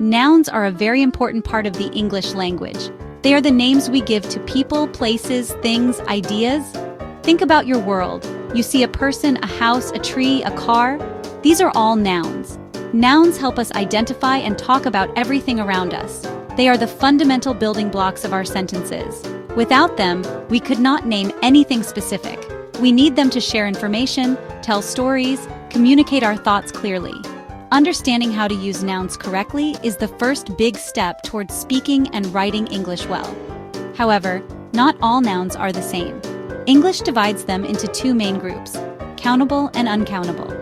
Nouns are a very important part of the English language. They are the names we give to people, places, things, ideas. Think about your world. You see a person, a house, a tree, a car. These are all nouns. Nouns help us identify and talk about everything around us. They are the fundamental building blocks of our sentences. Without them, we could not name anything specific. We need them to share information, tell stories, communicate our thoughts clearly. Understanding how to use nouns correctly is the first big step towards speaking and writing English well. However, not all nouns are the same. English divides them into two main groups, countable and uncountable.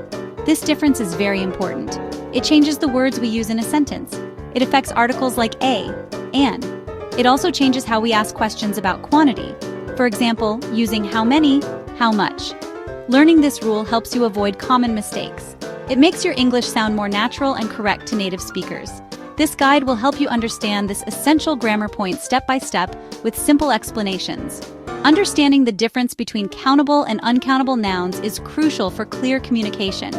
This difference is very important. It changes the words we use in a sentence. It affects articles like a, and. It also changes how we ask questions about quantity. For example, using how many, how much. Learning this rule helps you avoid common mistakes. It makes your English sound more natural and correct to native speakers. This guide will help you understand this essential grammar point step by step with simple explanations. Understanding the difference between countable and uncountable nouns is crucial for clear communication.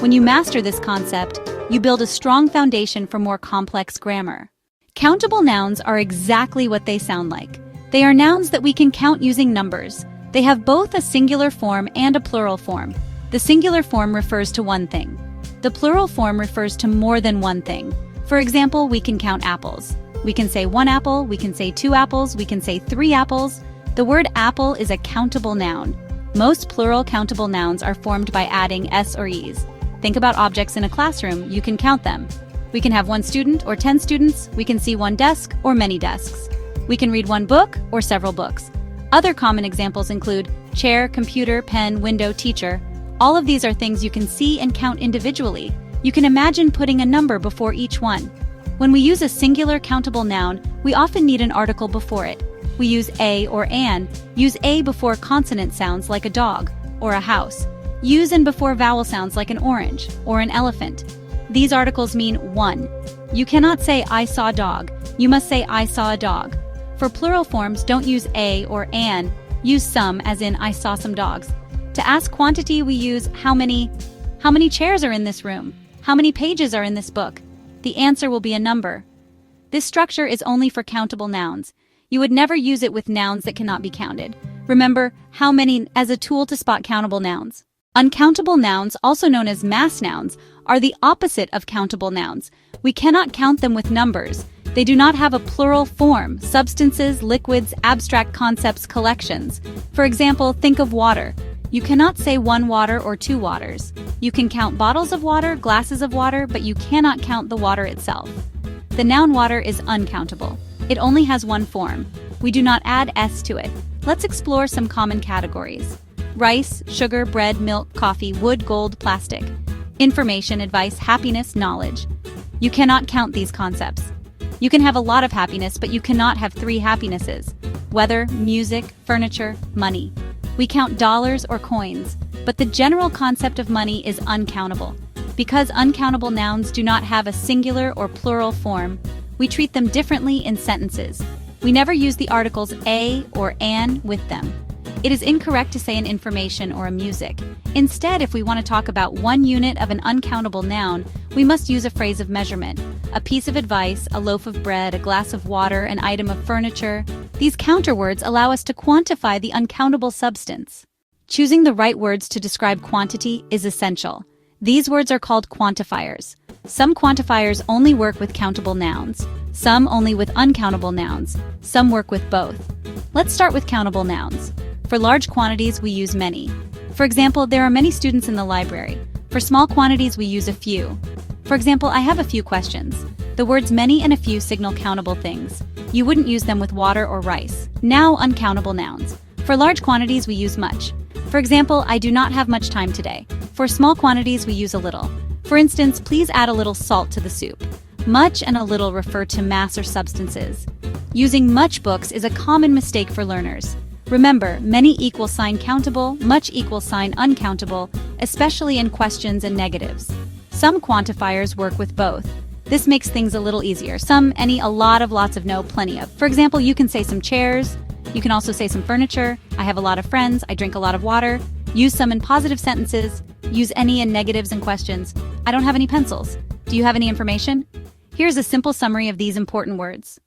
When you master this concept, you build a strong foundation for more complex grammar. Countable nouns are exactly what they sound like. They are nouns that we can count using numbers. They have both a singular form and a plural form. The singular form refers to one thing. The plural form refers to more than one thing. For example, we can count apples. We can say 1 apple, we can say 2 apples, we can say 3 apples. The word apple is a countable noun. Most plural countable nouns are formed by adding s or es. Think about objects in a classroom, you can count them. We can have 1 student or 10 students, we can see 1 desk or many desks. We can read 1 book or several books. Other common examples include chair, computer, pen, window, teacher. All of these are things you can see and count individually. You can imagine putting a number before each one. When we use a singular countable noun, we often need an article before it. We use a or an. Use a before consonant sounds like a dog or a house. Use and before vowel sounds like an orange or an elephant. These articles mean one. You cannot say I saw a dog. You must say I saw a dog. For plural forms, don't use a or an. Use some, as in I saw some dogs. To ask quantity, we use how many chairs are in this room? How many pages are in this book? The answer will be a number. This structure is only for countable nouns. You would never use it with nouns that cannot be counted. Remember, how many as a tool to spot countable nouns. Uncountable nouns, also known as mass nouns, are the opposite of countable nouns. We cannot count them with numbers. They do not have a plural form, substances, liquids, abstract concepts, collections. For example, think of water. You cannot say 1 water or 2 waters. You can count bottles of water, glasses of water, but you cannot count the water itself. The noun water is uncountable. It only has 1 form. We do not add s to it. Let's explore some common categories. Rice, sugar, bread, milk, coffee, wood, gold, plastic. Information, advice, happiness, knowledge. You cannot count these concepts. You can have a lot of happiness, but you cannot have 3 happinesses. Weather, music, furniture, money. We count dollars or coins, but the general concept of money is uncountable. Because uncountable nouns do not have a singular or plural form, we treat them differently in sentences. We never use the articles a or an with them. It is incorrect to say an information or a music. Instead, if we want to talk about 1 unit of an uncountable noun, we must use a phrase of measurement. A piece of advice, a loaf of bread, a glass of water, an item of furniture. These counterwords allow us to quantify the uncountable substance. Choosing the right words to describe quantity is essential. These words are called quantifiers. Some quantifiers only work with countable nouns. Some only with uncountable nouns. Some work with both. Let's start with countable nouns. For large quantities, we use many. For example, there are many students in the library. For small quantities, we use a few. For example, I have a few questions. The words many and a few signal countable things. You wouldn't use them with water or rice. Now, uncountable nouns. For large quantities, we use much. For example, I do not have much time today. For small quantities, we use a little. For instance, please add a little salt to the soup. Much and a little refer to mass or substances. Using much books is a common mistake for learners. Remember, many equals sign countable, much equals sign uncountable, especially in questions and negatives. Some quantifiers work with both. This makes things a little easier. Some, any, a lot of, lots of, no, plenty of. For example, you can say some chairs. You can also say some furniture. I have a lot of friends. I drink a lot of water. Use some in positive sentences. Use any in negatives and questions. I don't have any pencils. Do you have any information? Here's a simple summary of these important words.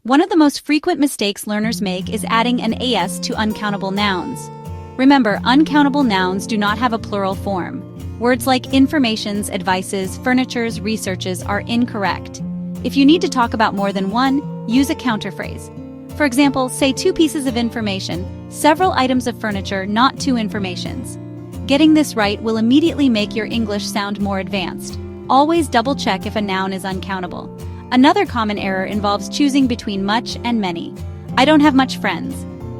One of the most frequent mistakes learners make is adding an as to uncountable nouns. Remember, uncountable nouns do not have a plural form. Words like informations, advices, furnitures, researches are incorrect. If you need to talk about more than one, use a counterphrase. For example, say 2 pieces of information, several items of furniture, not 2 informations. Getting this right will immediately make your English sound more advanced. Always double-check if a noun is uncountable. Another common error involves choosing between much and many. I don't have much friends.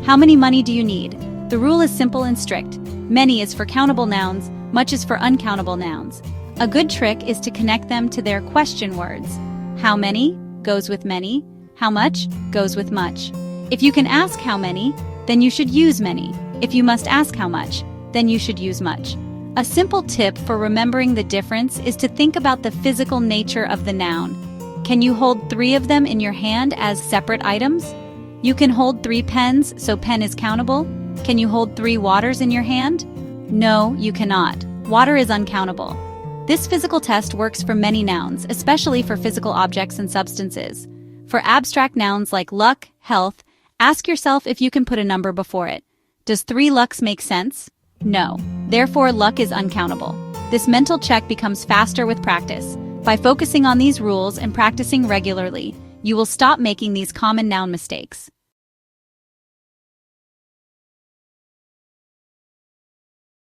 How many money do you need? The rule is simple and strict. Many is for countable nouns, much is for uncountable nouns. A good trick is to connect them to their question words. How many goes with many. How much goes with much. If you can ask how many, then you should use many. If you must ask how much, then you should use much. A simple tip for remembering the difference is to think about the physical nature of the noun. Can you hold 3 of them in your hand as separate items? You can hold 3 pens, so pen is countable. Can you hold 3 waters in your hand? No, you cannot. Water is uncountable. This physical test works for many nouns, especially for physical objects and substances. For abstract nouns like luck, health, ask yourself if you can put a number before it. Does 3 lucks make sense? No. Therefore, luck is uncountable. This mental check becomes faster with practice. By focusing on these rules and practicing regularly, you will stop making these common noun mistakes.